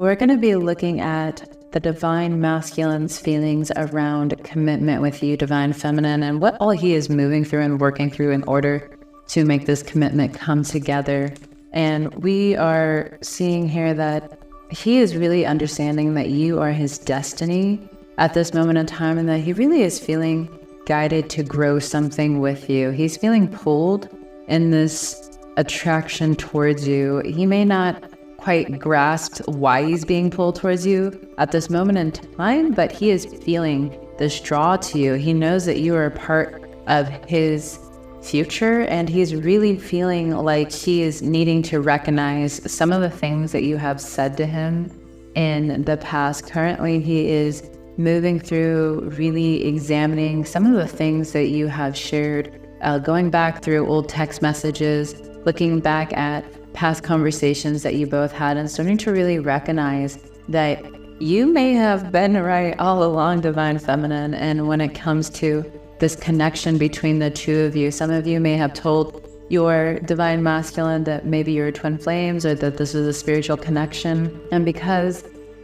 We're going to be looking at the Divine Masculine's feelings around commitment with you, Divine Feminine, and what all he is moving through and working through in order to make this commitment come together. And we are seeing here that he is really understanding that you are his destiny at this moment in time, and that he really is feeling guided to grow something with you. He's feeling pulled in this attraction towards you. He may not quite grasp why he's being pulled towards you at this moment in time, but he is feeling this draw to you. He knows that you are a part of his future, and he's really feeling like he is needing to recognize some of the things that you have said to him in the past. Currently, he is moving through really examining some of the things that you have shared, going back through old text messages, looking back at past conversations that you both had, and starting to really recognize that you may have been right all along, Divine Feminine. And when it comes to this connection between the two of you, some of you may have told your Divine Masculine that maybe you're twin flames, or that this was a spiritual connection. And because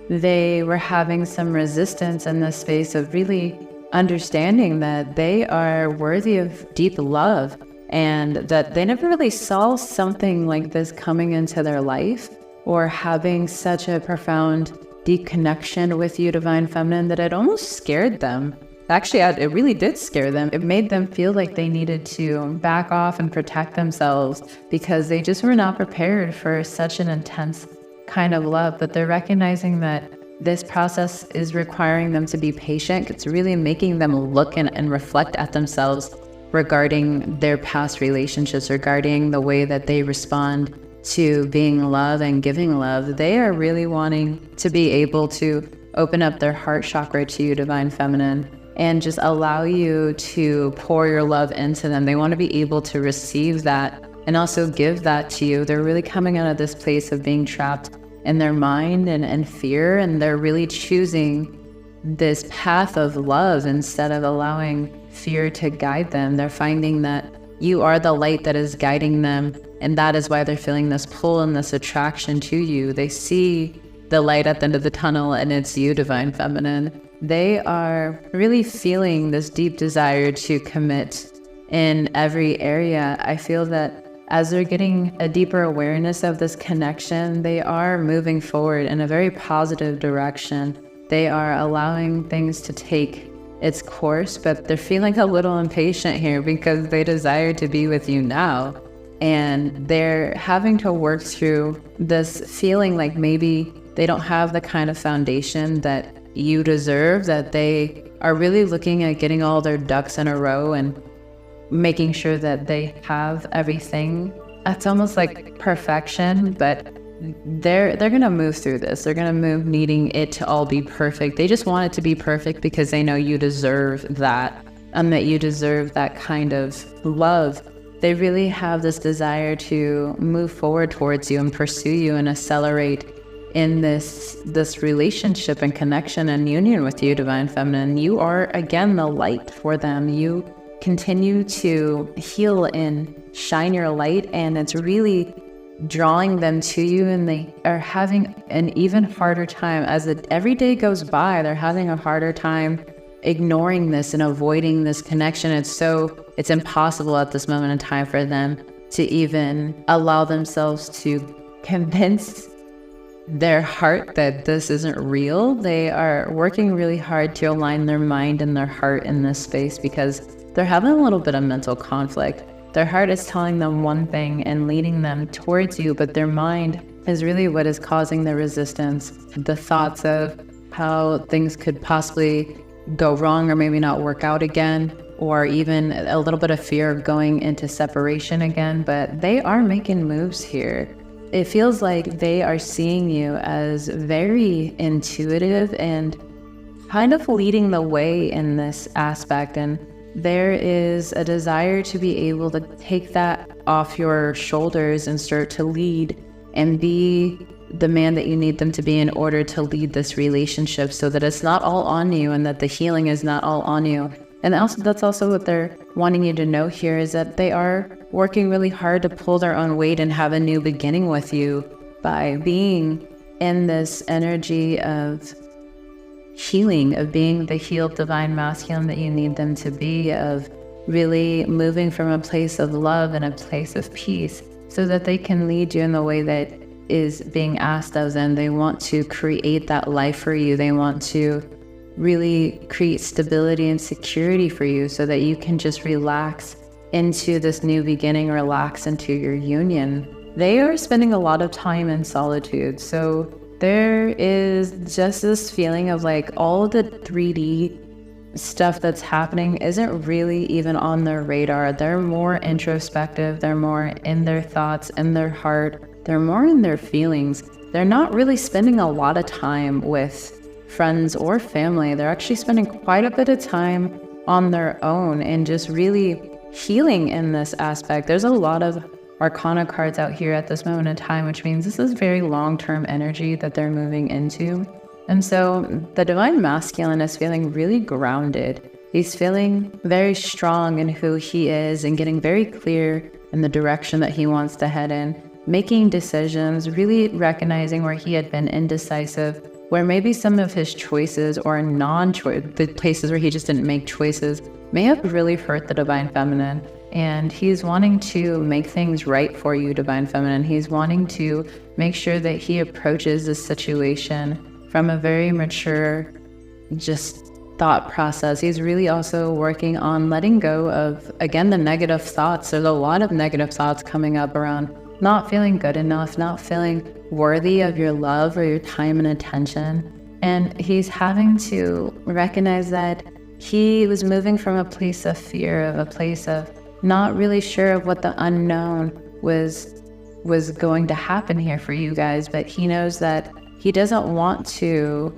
they were having some resistance in this space of really understanding that they are worthy of deep love, and that they never really saw something like this coming into their life, or having such a profound deep connection with you, Divine Feminine, that it almost scared them. Actually, it really did scare them. It made them feel like they needed to back off and protect themselves, because they just were not prepared for such an intense kind of love. But they're recognizing that this process is requiring them to be patient. It's really making them look and reflect at themselves regarding their past relationships, regarding the way that they respond to being love and giving love. They are really wanting to be able to open up their heart chakra to you, Divine Feminine, and just allow you to pour your love into them. They want to be able to receive that and also give that to you. They're really coming out of this place of being trapped in their mind and fear, and they're really choosing this path of love instead of allowing fear to guide them. They're finding that you are the light that is guiding them, and that is why they're feeling this pull and this attraction to you. They see the light at the end of the tunnel, and it's you, Divine Feminine. They are really feeling this deep desire to commit in every area. I feel that as they're getting a deeper awareness of this connection, they are moving forward in a very positive direction. They are allowing things to take its course, but they're feeling a little impatient here because they desire to be with you now. And they're having to work through this feeling like maybe they don't have the kind of foundation that you deserve, that they are really looking at getting all their ducks in a row and making sure that they have everything. It's almost like perfection, but they're gonna move through this. They're gonna move needing it to all be perfect. They just want it to be perfect because they know you deserve that, and that you deserve that kind of love. They really have this desire to move forward towards you and pursue you and accelerate in this relationship and connection and union with you, Divine Feminine. You are, again, the light for them. You continue to heal and shine your light, and it's really drawing them to you, and they are having an even harder time as every day goes by. They're having a harder time ignoring this and avoiding this connection. It's impossible at this moment in time for them to even allow themselves to convince their heart that this isn't real. They are working really hard to align their mind and their heart in this space because they're having a little bit of mental conflict. Their heart is telling them one thing and leading them towards you, but their mind is really what is causing the resistance. The thoughts of how things could possibly go wrong or maybe not work out again, or even a little bit of fear of going into separation again. But they are making moves here. It feels like they are seeing you as very intuitive and kind of leading the way in this aspect. And there is a desire to be able to take that off your shoulders and start to lead and be the man that you need them to be in order to lead this relationship, so that it's not all on you and that the healing is not all on you. And also, that's also what they're wanting you to know here, is that they are working really hard to pull their own weight and have a new beginning with you by being in this energy of healing, of being the healed divine masculine that you need them to be, of really moving from a place of love and a place of peace so that they can lead you in the way that is being asked of them. They want to create that life for you. They want to really create stability and security for you so that you can just relax into this new beginning, relax into your union. They are spending a lot of time in solitude. So there is just this feeling of like all the 3D stuff that's happening isn't really even on their radar. They're more introspective. They're more in their thoughts, in their heart. They're more in their feelings. They're not really spending a lot of time with friends or family. They're actually spending quite a bit of time on their own and just really healing in this aspect. There's a lot of Arcana cards out here at this moment in time, which means this is very long-term energy that they're moving into. And so the divine masculine is feeling really grounded. He's feeling very strong in who he is and getting very clear in the direction that he wants to head in, making decisions, really recognizing where he had been indecisive, where maybe some of his choices or non-choice, the places where he just didn't make choices, may have really hurt the divine feminine. And he's wanting to make things right for you, divine feminine. He's wanting to make sure that he approaches this situation from a very mature, just thought process. He's really also working on letting go of, again, the negative thoughts. There's a lot of negative thoughts coming up around not feeling good enough, not feeling worthy of your love or your time and attention. And he's having to recognize that he was moving from a place of fear, of a place of not really sure of what the unknown was going to happen here for you guys, but he knows that he doesn't want to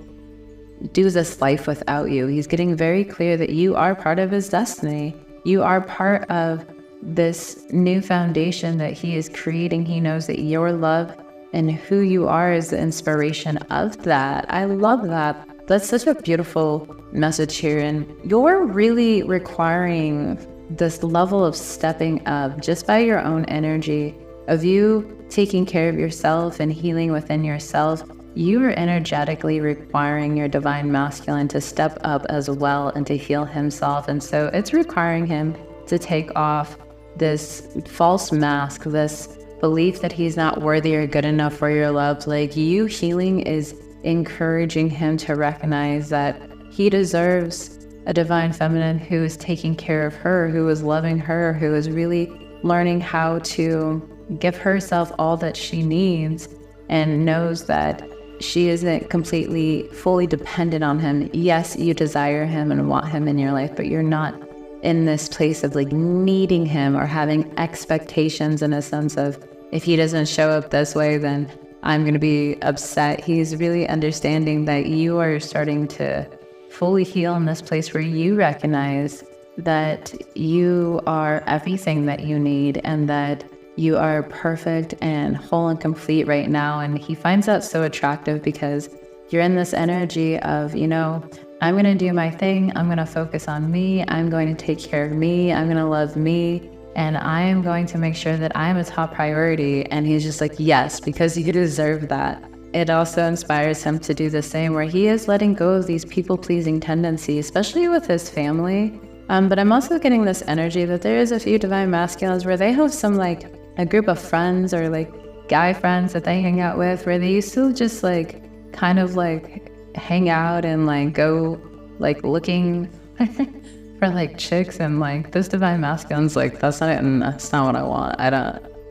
do this life without you. He's getting very clear that you are part of his destiny. You are part of this new foundation that he is creating. He knows that your love and who you are is the inspiration of that. I love that. That's such a beautiful message here. And you're really requiring this level of stepping up just by your own energy, of you taking care of yourself and healing within yourself. You are energetically requiring your divine masculine to step up as well and to heal himself. And so it's requiring him to take off this false mask, this belief that he's not worthy or good enough for your love. Like, you healing is encouraging him to recognize that he deserves a divine feminine who is taking care of her, who is loving her, who is really learning how to give herself all that she needs, and knows that she isn't completely, fully dependent on him. Yes, you desire him and want him in your life, but you're not in this place of like needing him or having expectations in a sense of, if he doesn't show up this way, then I'm going to be upset. He's really understanding that you are starting to fully heal in this place where you recognize that you are everything that you need and that you are perfect and whole and complete right now. And he finds that so attractive because you're in this energy of, you know, I'm going to do my thing. I'm going to focus on me. I'm going to take care of me. I'm going to love me. And I am going to make sure that I am a top priority. And he's just like, yes, because you deserve that. It also inspires him to do the same, where he is letting go of these people-pleasing tendencies, especially with his family. But I'm also getting this energy that there is a few divine masculines where they have some, like, a group of friends or like guy friends that they hang out with, where they used to just like kind of like hang out and like go like looking for like chicks, and like this divine masculine's like, that's not it, and that's not what I want.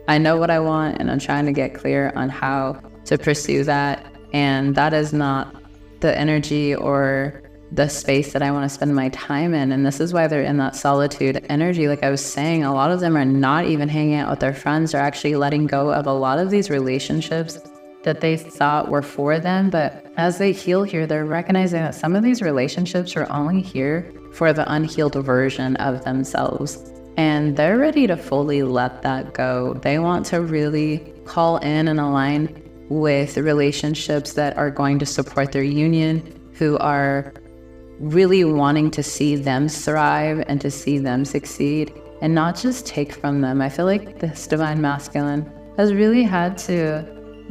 I know what I want, and I'm trying to get clear on how to pursue that, and that is not the energy or the space that I want to spend my time in. And this is why they're in that solitude energy. Like I was saying, a lot of them are not even hanging out with their friends. They're actually letting go of a lot of these relationships that they thought were for them. But as they heal here, they're recognizing that some of these relationships are only here for the unhealed version of themselves. And they're ready to fully let that go. They want to really call in and align with relationships that are going to support their union, who are really wanting to see them thrive and to see them succeed and not just take from them. I feel like this divine masculine has really had to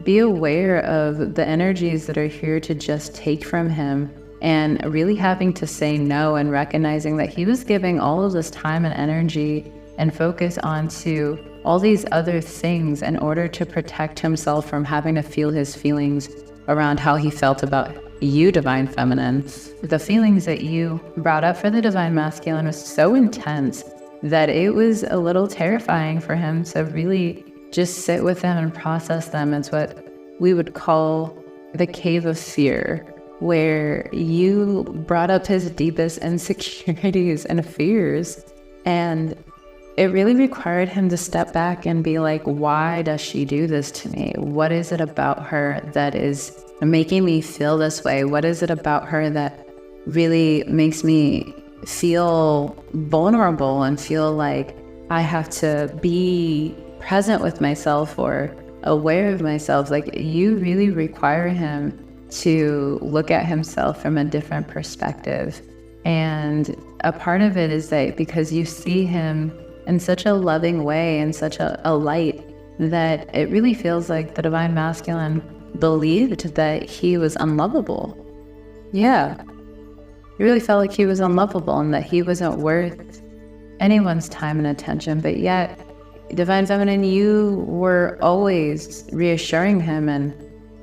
be aware of the energies that are here to just take from him, and really having to say no, and recognizing that he was giving all of this time and energy and focus onto all these other things in order to protect himself from having to feel his feelings around how he felt about you, Divine Feminine. The feelings that you brought up for the Divine Masculine was so intense that it was a little terrifying for him to really just sit with them and process them. It's what we would call the cave of fear, where you brought up his deepest insecurities and fears. And it really required him to step back and be like, why does she do this to me? What is it about her that is making me feel this way? What is it about her that really makes me feel vulnerable and feel like I have to be present with myself or aware of myself? Like, you really require him to look at himself from a different perspective. And a part of it is that because you see him in such a loving way and such a light, that it really feels like the Divine Masculine believed that he was unlovable. Yeah, he really felt like he was unlovable and that he wasn't worth anyone's time and attention. But yet, Divine Feminine, you were always reassuring him and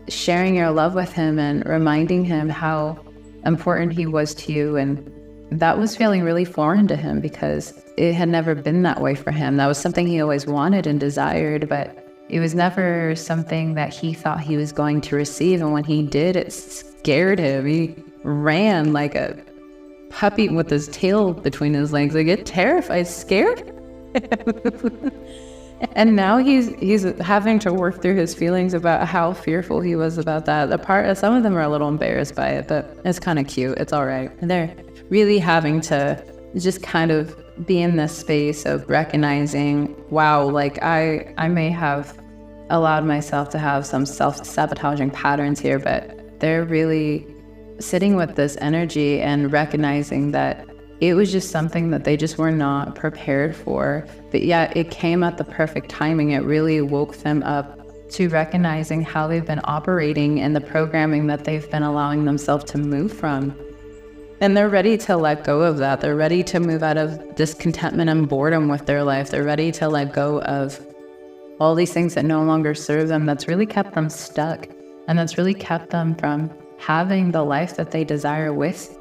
sharing your love with him and reminding him how important he was to you. And that was feeling really foreign to him because it had never been that way for him. That was something he always wanted and desired, but it was never something that he thought he was going to receive. And when he did, it scared him. He ran like a puppy with his tail between his legs. Like, it terrified, scared him. And now he's having to work through his feelings about how fearful he was about that. Some of them are a little embarrassed by it, but it's kind of cute. It's all right. And they're really having to just kind of be in this space of recognizing, wow, like I may have allowed myself to have some self-sabotaging patterns here, but they're really sitting with this energy and recognizing that it was just something that they just were not prepared for. But yet it came at the perfect timing. It really woke them up to recognizing how they've been operating and the programming that they've been allowing themselves to move from. And they're ready to let go of that. They're ready to move out of discontentment and boredom with their life. They're ready to let go of all these things that no longer serve them, that's really kept them stuck, and that's really kept them from having the life that they desire with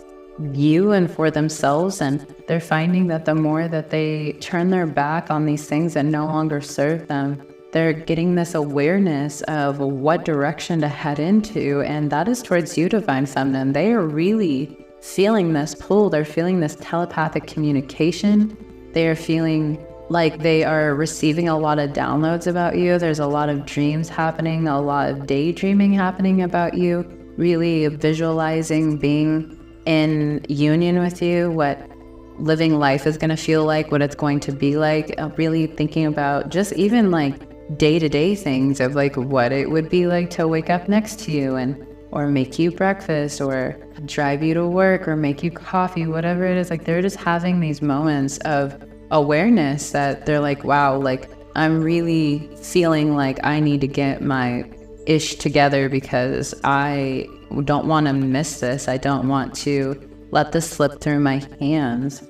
you and for themselves. And they're finding that the more that they turn their back on these things that no longer serve them, they're getting this awareness of what direction to head into, and that is towards you, Divine Feminine. They are really feeling this pull. They're feeling this telepathic communication. They are feeling like they are receiving a lot of downloads about you. There's a lot of dreams happening, a lot of daydreaming happening about you, really visualizing being in union with you, what living life is going to feel like, what it's going to be like, really thinking about just even like day-to-day things of like what it would be like to wake up next to you and or make you breakfast or drive you to work or make you coffee, whatever it is. Like, they're just having these moments of awareness that they're like, wow, like I'm really feeling like I need to get my ish together because I don't want to miss this. I don't want to let this slip through my hands.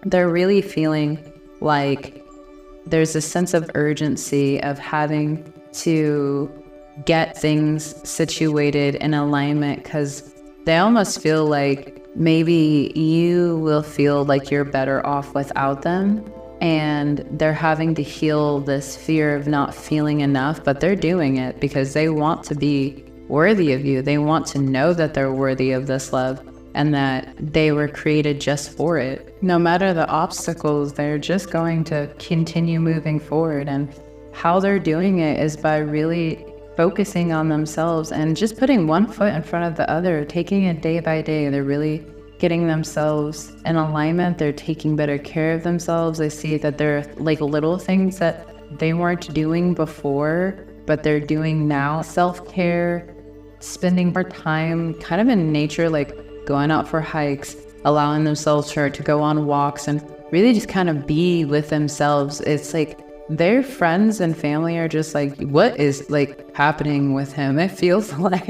They're really feeling like there's a sense of urgency of having to get things situated in alignment, because they almost feel like maybe you will feel like you're better off without them, and they're having to heal this fear of not feeling enough, but they're doing it because they want to be worthy of you. They want to know that they're worthy of this love and that they were created just for it. No matter the obstacles, they're just going to continue moving forward. And how they're doing it is by really focusing on themselves and just putting one foot in front of the other, taking it day by day. They're really getting themselves in alignment. They're taking better care of themselves. They see that there are like little things that they weren't doing before, but they're doing now. Self-care, spending more time kind of in nature, like going out for hikes, allowing themselves to go on walks and really just kind of be with themselves. It's like their friends and family are just like, what is like happening with him? It feels like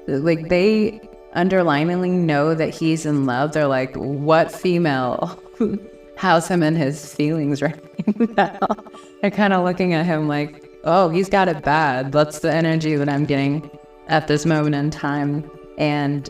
they underliningly know that he's in love. They're like, what female has him in his feelings right now? They're kind of looking at him like, oh, he's got it bad. That's the energy that I'm getting at this moment in time. And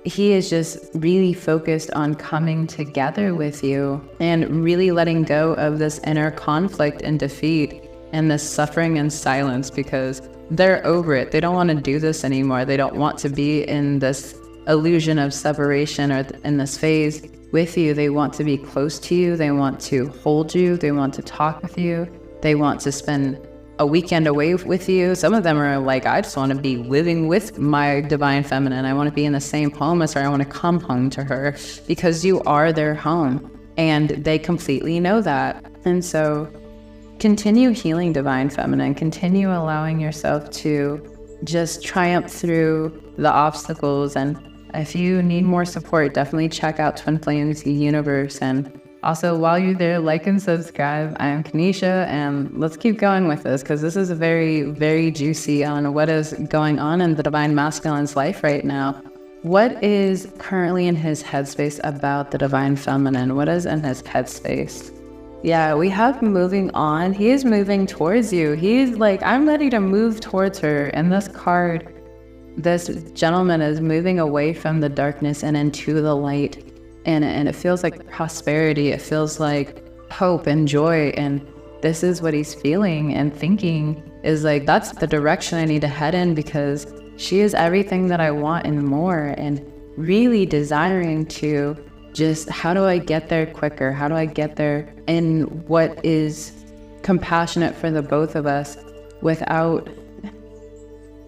he is just really focused on coming together with you and really letting go of this inner conflict and defeat and this suffering and silence, because they're over it. They don't want to do this anymore. They don't want to be in this illusion of separation or in this phase with you. They want to be close to you. They want to hold you. They want to talk with you. They want to spend a weekend away with you. Some of them are like, I just want to be living with my divine feminine. I want to be in the same home as her. I want to come home to her, because you are their home, and they completely know that. And so continue healing divine feminine, continue allowing yourself to just triumph through the obstacles. And if you need more support, definitely check out Twin Flames Universe. And also, while you're there, like and subscribe. I am Kanisha, and let's keep going with this, because this is a very, very juicy on what is going on in the divine masculine's life right now. What is currently in his headspace about the divine feminine? What is in his headspace? Yeah, we have moving on. He is moving towards you. He's like, I'm ready to move towards her. And this card, this gentleman is moving away from the darkness and into the light. And it feels like prosperity. It feels like hope and joy. And this is what he's feeling and thinking, is like, that's the direction I need to head in, because she is everything that I want and more. And really desiring to just, how do I get there quicker? How do I get there in what is compassionate for the both of us without,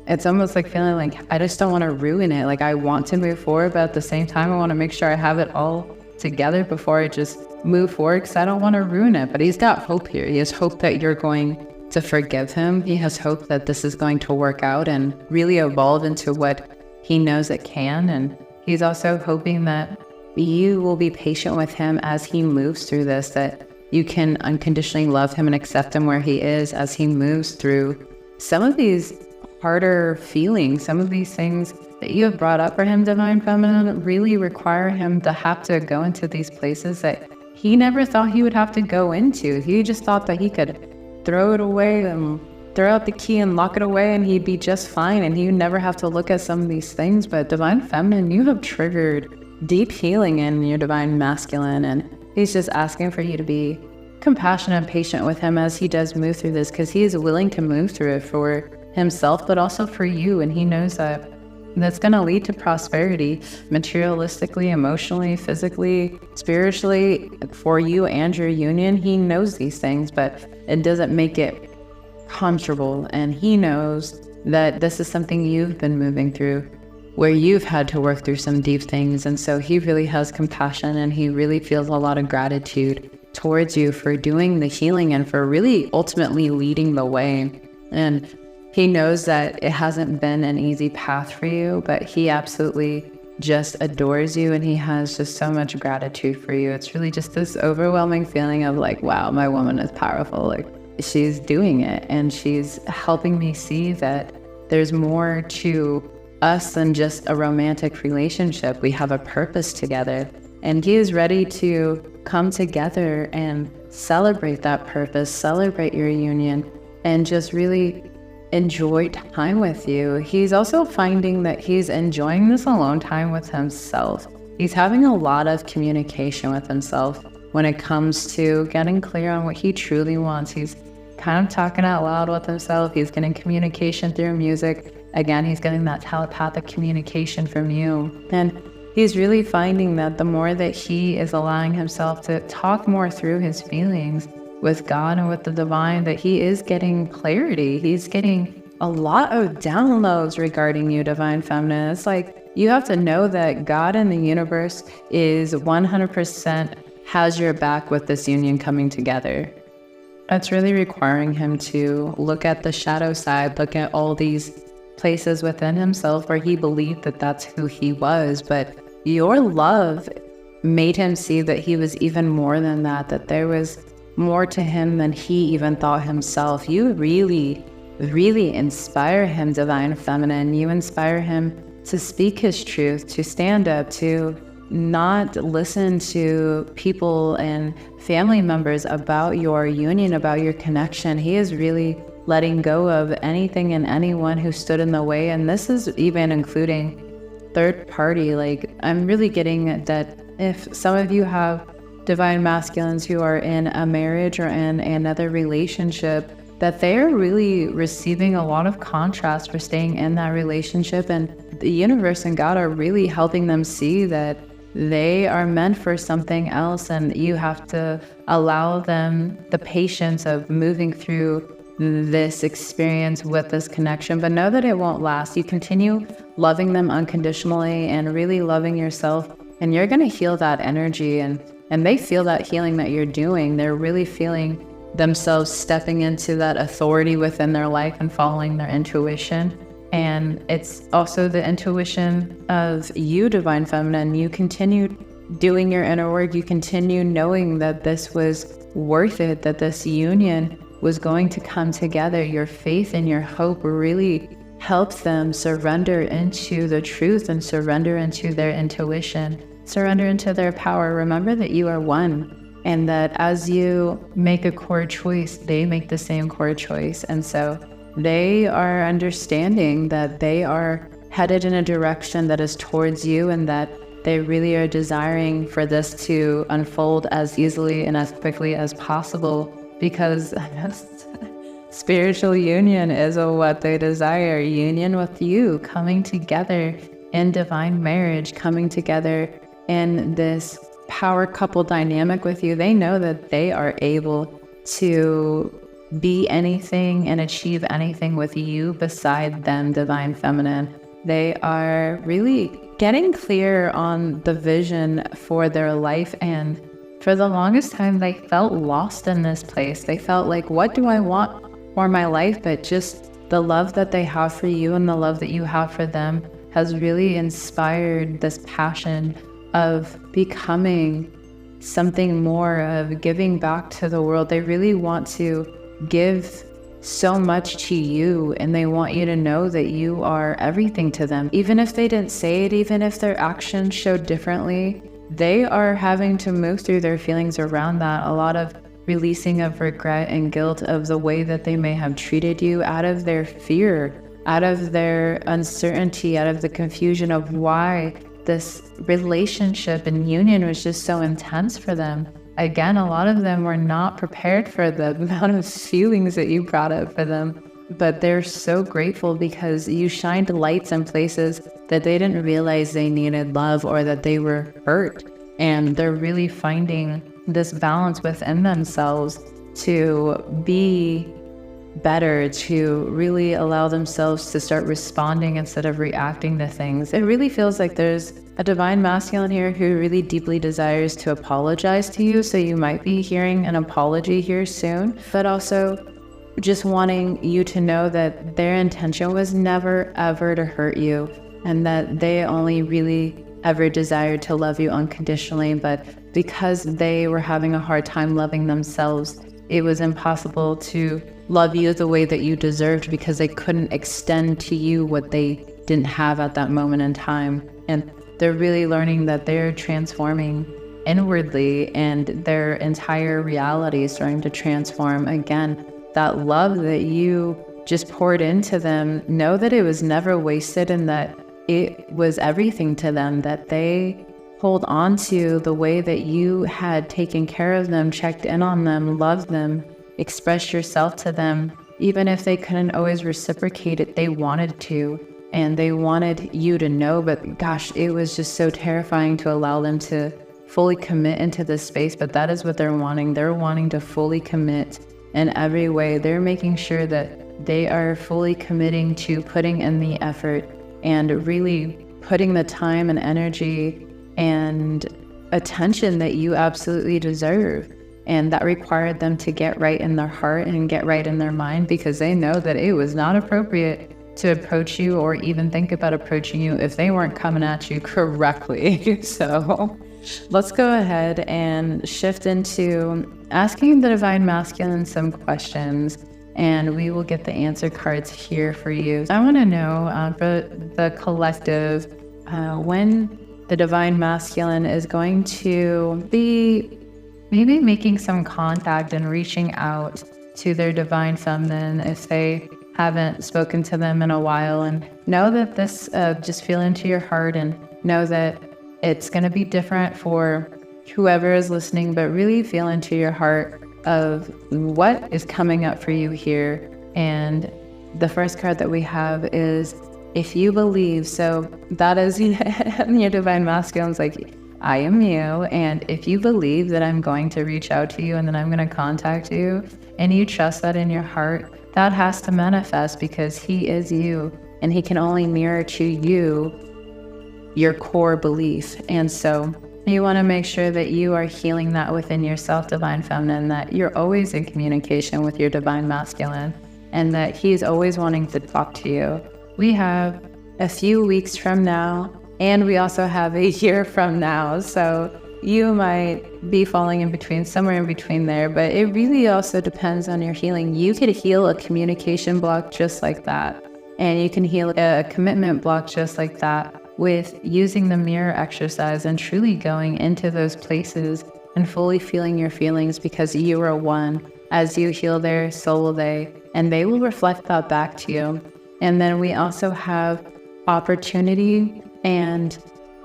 it's almost like feeling like I just don't want to ruin it. Like, I want to move forward, but at the same time, I want to make sure I have it all together before I just move forward, because I don't want to ruin it. But he's got hope here. He has hope that you're going to forgive him. He has hope that this is going to work out and really evolve into what he knows it can. And he's also hoping that you will be patient with him as he moves through this, that you can unconditionally love him and accept him where he is as he moves through some of these harder feelings. Some of these things that you have brought up for him, divine feminine, really require him to have to go into these places that he never thought he would have to go into. He just thought that he could throw it away and throw out the key and lock it away and he'd be just fine, and he would never have to look at some of these things. But divine feminine, you have triggered deep healing in your divine masculine, and he's just asking for you to be compassionate and patient with him as he does move through this, because he is willing to move through it for himself, but also for you. And he knows that that's going to lead to prosperity, materialistically, emotionally, physically, spiritually, for you and your union. He knows these things, but it doesn't make it comfortable. And he knows that this is something you've been moving through, where you've had to work through some deep things. And so he really has compassion, and he really feels a lot of gratitude towards you for doing the healing and for really ultimately leading the way. And he knows that it hasn't been an easy path for you, but he absolutely just adores you, and he has just so much gratitude for you. It's really just this overwhelming feeling of like, wow, my woman is powerful. Like, she's doing it, and she's helping me see that there's more to us than just a romantic relationship. We have a purpose together, and he is ready to come together and celebrate that purpose, celebrate your union, and just really enjoy time with you. He's also finding that he's enjoying this alone time with himself. He's having a lot of communication with himself when it comes to getting clear on what he truly wants. He's kind of talking out loud with himself. He's getting communication through music. Again, he's getting that telepathic communication from you. And he's really finding that the more that he is allowing himself to talk more through his feelings with God and with the divine, that he is getting clarity. He's getting a lot of downloads regarding you, divine feminine. It's like, you have to know that God and the universe is 100% has your back with this union coming together. It's really requiring him to look at the shadow side, look at all these places within himself where he believed that that's who he was. But your love made him see that he was even more than that, that there was more to him than he even thought himself. You really, really inspire him, Divine Feminine. You inspire him to speak his truth, to stand up, to not listen to people and family members about your union, about your connection. He is really letting go of anything and anyone who stood in the way. And this is even including third party. Like, I'm really getting that if some of you have divine masculines who are in a marriage or in another relationship, that they're really receiving a lot of contrast for staying in that relationship. And the universe and God are really helping them see that they are meant for something else. And you have to allow them the patience of moving through this experience with this connection, but know that it won't last. You continue loving them unconditionally and really loving yourself, and you're going to heal that energy. And they feel that healing that you're doing. They're really feeling themselves stepping into that authority within their life and following their intuition. And it's also the intuition of you, Divine Feminine. You continue doing your inner work. You continue knowing that this was worth it, that this union was going to come together. Your faith and your hope really helps them surrender into the truth and surrender into their intuition, surrender into their power. Remember that you are one, and that as you make a core choice, they make the same core choice. And so they are understanding that they are headed in a direction that is towards you, and that they really are desiring for this to unfold as easily and as quickly as possible, because spiritual union is what they desire. Union with you, coming together in divine marriage, coming together in this power couple dynamic with you. They know that they are able to be anything and achieve anything with you beside them, Divine Feminine. They are really getting clear on the vision for their life, and for the longest time, they felt lost in this place. They felt like, what do I want for my life? But just the love that they have for you and the love that you have for them has really inspired this passion of becoming something more, of giving back to the world. They really want to give so much to you, and they want you to know that you are everything to them. Even if they didn't say it, even if their actions showed differently, they are having to move through their feelings around that. A lot of releasing of regret and guilt of the way that they may have treated you, out of their fear, out of their uncertainty, out of the confusion of why this relationship and union was just so intense for them. Again, a lot of them were not prepared for the amount of feelings that you brought up for them. But they're so grateful because you shined lights in places that they didn't realize they needed love, or that they were hurt. And they're really finding this balance within themselves to be better, to really allow themselves to start responding instead of reacting to things. It really feels like there's a divine masculine here who really deeply desires to apologize to you. So you might be hearing an apology here soon, but also just wanting you to know that their intention was never ever to hurt you, and that they only really ever desired to love you unconditionally. But because they were having a hard time loving themselves, it was impossible to love you the way that you deserved, because they couldn't extend to you what they didn't have at that moment in time. And they're really learning that they're transforming inwardly, and their entire reality is starting to transform. Again, that love that you just poured into them, know that it was never wasted, and that it was everything to them, that they hold on to the way that you had taken care of them, checked in on them, loved them, expressed yourself to them. Even if they couldn't always reciprocate it, they wanted to, and they wanted you to know. But gosh, it was just so terrifying to allow them to fully commit into this space. But that is what they're wanting. They're wanting to fully commit in every way. They're making sure that they are fully committing to putting in the effort and really putting the time and energy and attention that you absolutely deserve. And that required them to get right in their heart and get right in their mind, because they know that it was not appropriate to approach you or even think about approaching you if they weren't coming at you correctly. So let's go ahead and shift into asking the Divine Masculine some questions, and we will get the answer cards here for you. I want to know for the collective when the Divine Masculine is going to be maybe making some contact and reaching out to their Divine Feminine if they haven't spoken to them in a while. And know that this, just feel into your heart and know that it's going to be different for whoever is listening, but really feel into your heart of what is coming up for you here. And the first card that we have is if you believe. So that is your Divine Masculine's like, I am you, and if you believe that I'm going to reach out to you and then I'm going to contact you, and you trust that in your heart, that has to manifest because he is you, and he can only mirror to you your core belief. And so you want to make sure that you are healing that within yourself, Divine Feminine, that you're always in communication with your Divine Masculine, and that he's always wanting to talk to you. We have a few weeks from now, and we also have a year from now. So you might be falling in between, somewhere in between there, but it really also depends on your healing. You could heal a communication block just like that. And you can heal a commitment block just like that with using the mirror exercise and truly going into those places and fully feeling your feelings, because you are one. As you heal there, so will they, and they will reflect that back to you. And then we also have opportunity and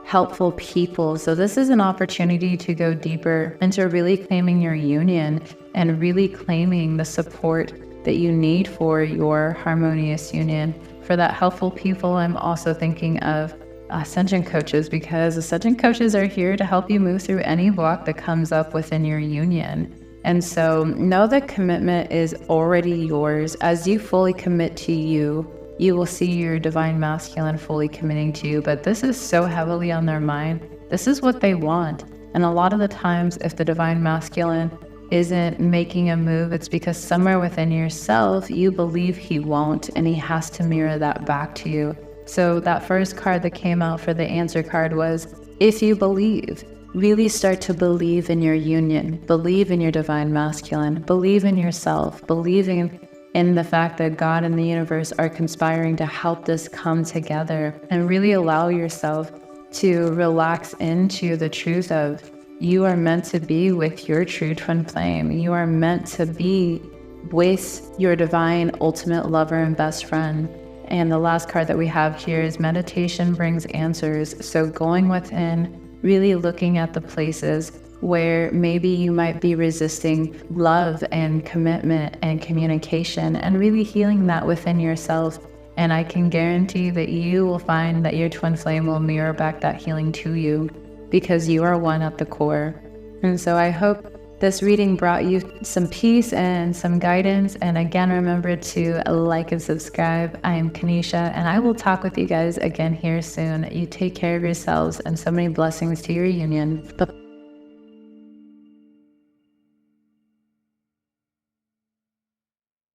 helpful people. So this is an opportunity to go deeper into really claiming your union and really claiming the support that you need for your harmonious union. For that helpful people, I'm also thinking of ascension coaches, because ascension coaches are here to help you move through any block that comes up within your union. And so know that commitment is already yours. As you fully commit to you, you will see your Divine Masculine fully committing to you. But this is so heavily on their mind. This is what they want. And a lot of the times, if the Divine Masculine isn't making a move, it's because somewhere within yourself, you believe he won't, and he has to mirror that back to you. So that first card that came out for the answer card was, if you believe. Really start to believe in your union, believe in your Divine Masculine, believe in yourself, believing in the fact that God and the universe are conspiring to help this come together, and really allow yourself to relax into the truth of you are meant to be with your true twin flame. You are meant to be with your divine ultimate lover and best friend. And the last card that we have here is meditation brings answers. So going within, really looking at the places where maybe you might be resisting love and commitment and communication, and really healing that within yourself. And I can guarantee that you will find that your twin flame will mirror back that healing to you, because you are one at the core. And so I hope this reading brought you some peace and some guidance. And again, remember to like and subscribe. I am Kanisha, and I will talk with you guys again here soon. You take care of yourselves, and so many blessings to your union. Bye.